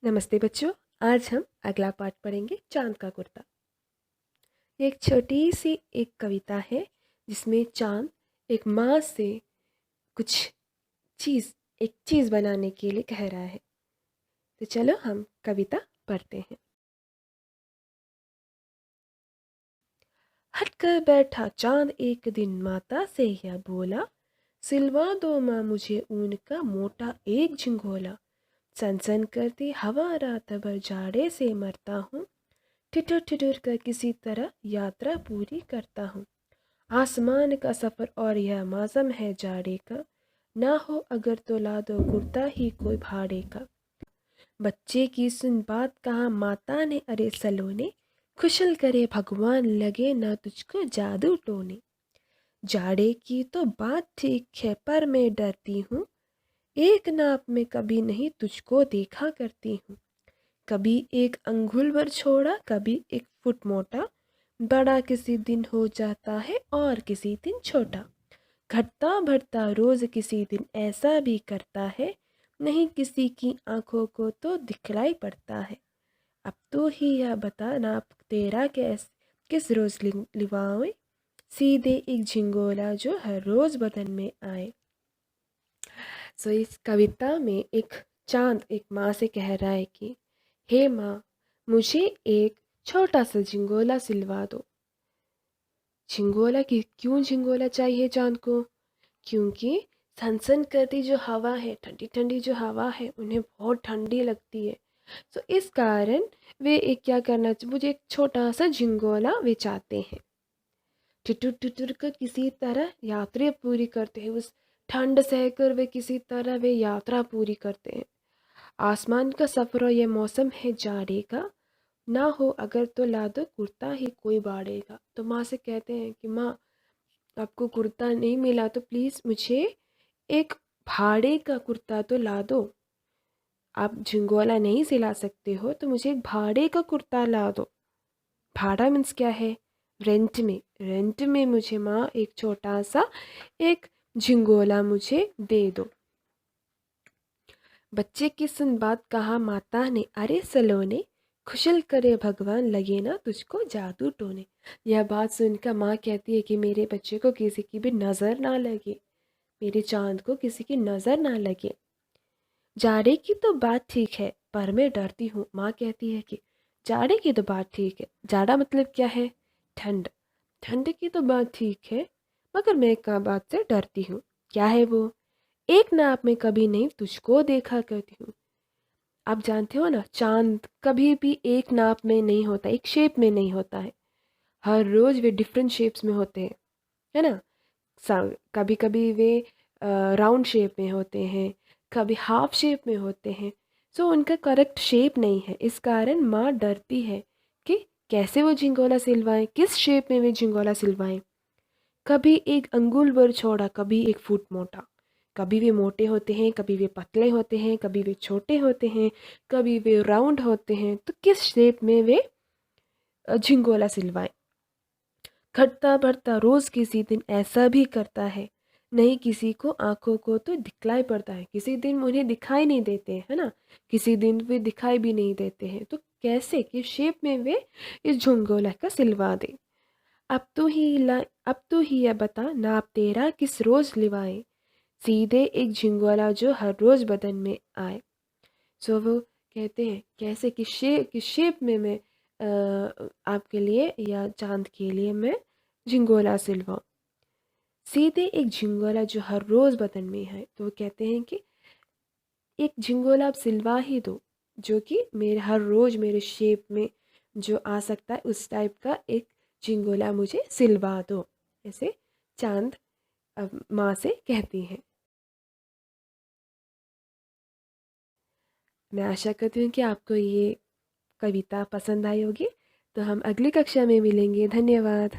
नमस्ते बच्चों। आज हम अगला पाठ पढ़ेंगे चांद का कुर्ता। एक छोटी सी एक कविता है जिसमें चांद एक माँ से कुछ चीज़ एक चीज़ बनाने के लिए कह रहा है। तो चलो हम कविता पढ़ते हैं। हटकर बैठा चांद एक दिन माता से यह बोला, सिलवा दो माँ मुझे ऊन का मोटा एक झिंगोला। सनसन करती हवा रात भर जाड़े से मरता हूँ, ठिठुर ठिठुर कर किसी तरह यात्रा पूरी करता हूँ। आसमान का सफ़र और यह मौसम है जाड़े का, ना हो अगर तो ला दो कुर्ता ही कोई भाड़े का। बच्चे की सुन बात कहा माता ने, अरे सलोने, खुशल करे भगवान लगे ना तुझको जादू टोने। जाड़े की तो बात ठीक है पर मैं डरती हूँ, एक नाप में कभी नहीं तुझको देखा करती हूँ। कभी एक अंगुल भर छोड़ा कभी एक फुट मोटा, बड़ा किसी दिन हो जाता है और किसी दिन छोटा। घटता बढ़ता रोज किसी दिन ऐसा भी करता है, नहीं किसी की आंखों को तो दिखलाई पड़ता है। अब तो ही यह बता नाप तेरा किस रोज लिवाए, सीधे एक झिंगोला जो हर रोज बदन में आए। इस कविता में एक चांद एक माँ से कह रहा है कि हे माँ, मुझे एक छोटा सा झिंगोला सिलवा दो। झिंगोला की क्यों झिंगोला चाहिए चांद को? क्योंकि सनसन करती जो हवा है, ठंडी ठंडी जो हवा है, उन्हें बहुत ठंडी लगती है। तो इस कारण वे एक क्या करना चाहिए, मुझे एक छोटा सा झिंगोला वे चाहते हैं। ठिठुर ठिठुर कर किसी तरह यात्रा पूरी करते हैं, उस ठंड सहकर वे किसी तरह वे यात्रा पूरी करते हैं। आसमान का सफ़र और ये मौसम है जाड़े का, ना हो अगर तो ला दो कुर्ता ही कोई बाड़ेगा। तो माँ से कहते हैं कि माँ, आपको कुर्ता नहीं मिला तो प्लीज़ मुझे एक भाड़े का कुर्ता तो ला दो। आप झिंगोला नहीं सिला सकते हो तो मुझे एक भाड़े का कुर्ता ला दो। भाड़ा मीन्स क्या है? रेंट में मुझे माँ एक छोटा सा एक झिंगोला मुझे दे दो। बच्चे की सुन बात कहा माता ने, अरे सलोने, खुशल करे भगवान लगे ना तुझको जादू टोने। यह बात सुनकर माँ कहती है कि मेरे बच्चे को किसी की भी नज़र ना लगे, मेरे चांद को किसी की नज़र ना लगे। जाड़े की तो बात ठीक है पर मैं डरती हूँ। माँ कहती है कि जाड़े की तो बात ठीक है, जाड़ा मतलब क्या है? ठंड। ठंड की तो बात ठीक है मगर मैं एक बात से डरती हूँ। क्या है वो? एक नाप में कभी नहीं तुझको देखा करती हूँ। आप जानते हो ना, चांद कभी भी एक नाप में नहीं होता, एक शेप में नहीं होता है। हर रोज वे डिफरेंट शेप्स में होते हैं, है ना। कभी कभी वे राउंड शेप में होते हैं, कभी हाफ शेप में होते हैं। उनका करेक्ट शेप नहीं है, इस कारण माँ डरती है कि कैसे वो झिंगोला सिलवाएं, किस शेप में वे झिंगोला सिलवाएं। कभी एक अंगुल भर चौड़ा कभी एक फुट मोटा, कभी वे मोटे होते हैं कभी वे पतले होते हैं, कभी वे छोटे होते हैं, कभी वे राउंड होते हैं। तो किस शेप में वे झिंगोला सिलवाएं। घटता बढ़ता रोज किसी दिन ऐसा भी करता है, नहीं किसी को आंखों को तो दिखलाई पड़ता है। किसी दिन उन्हें दिखाई नहीं देते, है ना, किसी दिन वे दिखाई भी नहीं देते हैं। तो कैसे किस शेप में वे इस झुंगोला का सिलवा दे। अब तो ही यह बता नाप तेरा किस रोज लिवाए, सीधे एक झिंगोला जो हर रोज बदन में आए। वो कहते हैं कैसे किस शेप में मैं आपके लिए या चांद के लिए मैं झिंगोला सिलवाऊं। सीधे एक झिंगोला जो हर रोज बदन में है। तो वो कहते हैं कि एक झिंगोला आप सिलवा ही दो जो कि मेरे हर रोज मेरे शेप में जो आ सकता है, उस टाइप का एक झिंगोला मुझे सिलवा दो। ऐसे चांद माँ से कहती हैं। मैं आशा करती हूँ कि आपको ये कविता पसंद आई होगी। तो हम अगली कक्षा में मिलेंगे। धन्यवाद।